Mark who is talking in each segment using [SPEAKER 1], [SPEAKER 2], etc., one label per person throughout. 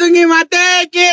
[SPEAKER 1] भातुंगी माते की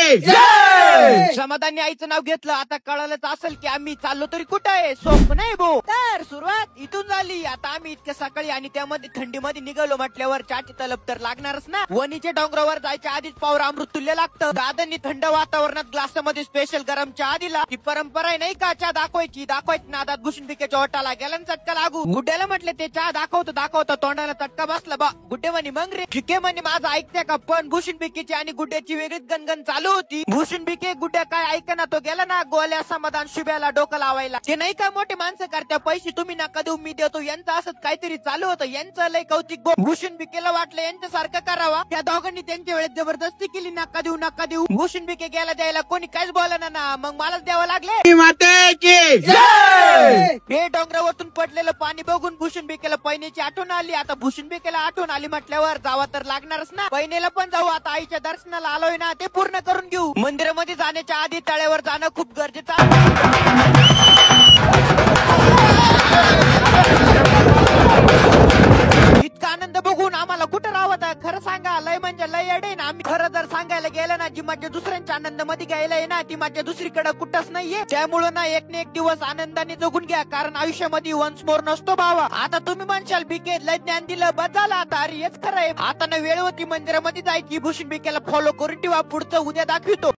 [SPEAKER 2] समाधानी आईचं नाव घेतलं. आता कळालंच असेल की आम्ही चाललो तरी कुठं आहे. सोप नाही भाऊ. तर सुरुवात इथून झाली. आता आम्ही इतक्या सकाळी आणि त्यामध्ये थंडीमध्ये निघालो म्हटल्यावर चहाची तलब तर लागणारच ना. वणीच्या डोंगरावर जायच्या आधीच पावर अमृत तुल्य लागतं. दादांनी थंड वातावरणात ग्लासामध्ये स्पेशल गरम चहा दिला. ती परंपरा आहे नाही का चहा दाखवायची नादात भूषण बिकेच्या ओटाला गेला चटका लागू. गुड्ड्याला म्हटले ते चहा दाखवतो तोंडाला चटका बसला बा. गुड्डे म्हणे मग रे शिके म्हणे माझं ऐकते का. पण भूषण बिकेची आणि गुड्ड्याची वेगळीच गणगण चालू होती. भूषण बिके गुड्ड्या काय ऐकना तो गेला ना गोल्या समाधान शुभ्याला डोकं लावायला. ते नाही का मोठे माणसं करत्या पैसे तुम्ही नका देऊ मी देतो. यांचं असंच काहीतरी चालू होतं. यांचं लय कौतिक. भूषण बिकेला वाटलं यांच्यासारखं करावा. त्या दोघांनी त्यांच्या वेळेत जबरदस्ती केली. नका देऊ. भूषण बिके गेला द्यायला कोणी काहीच बोलणार ना. मग मलाच द्यावं लागले.
[SPEAKER 1] माते की
[SPEAKER 2] हे डोंगरावरतून पडलेलं पाणी बघून भूषण बिकेला पैनेची आठवण आली. आता भूषण बिकेला आठवण आली म्हटल्यावर जावा तर लागणारच ना. पैनेला पण जाऊ. आता आईच्या दर्शनाला आलोय ना ते पूर्ण करून घेऊ. मंदिरामध्ये जाण्याच्या आधी तळ्यावर जाणं खूप गरजेचं आहे. इतका आनंद बघून आम्हाला कुठं राहत. खरं सांगा लय म्हणजे लय अडे ना. आम्ही खरं जर सांगायला गेलं ना जी मजा दुसऱ्यांच्या आनंदामध्ये घ्यायला ना ती मजा दुसरीकडे कुठंच नाहीये. त्यामुळे ना एक दिवस आनंदाने जगून घ्या. कारण आयुष्यामध्ये वन्स मोर नसतो भावा. आता तुम्ही म्हणशाल बिके लय ज्ञान दिलं बस झालं आता. अरे हेच खरं आहे. आता ना वेळ होती मंदिरामध्ये जायची. भूषण बिकेला फॉलो करून ठेवा. पुढचं उद्या दाखवितो.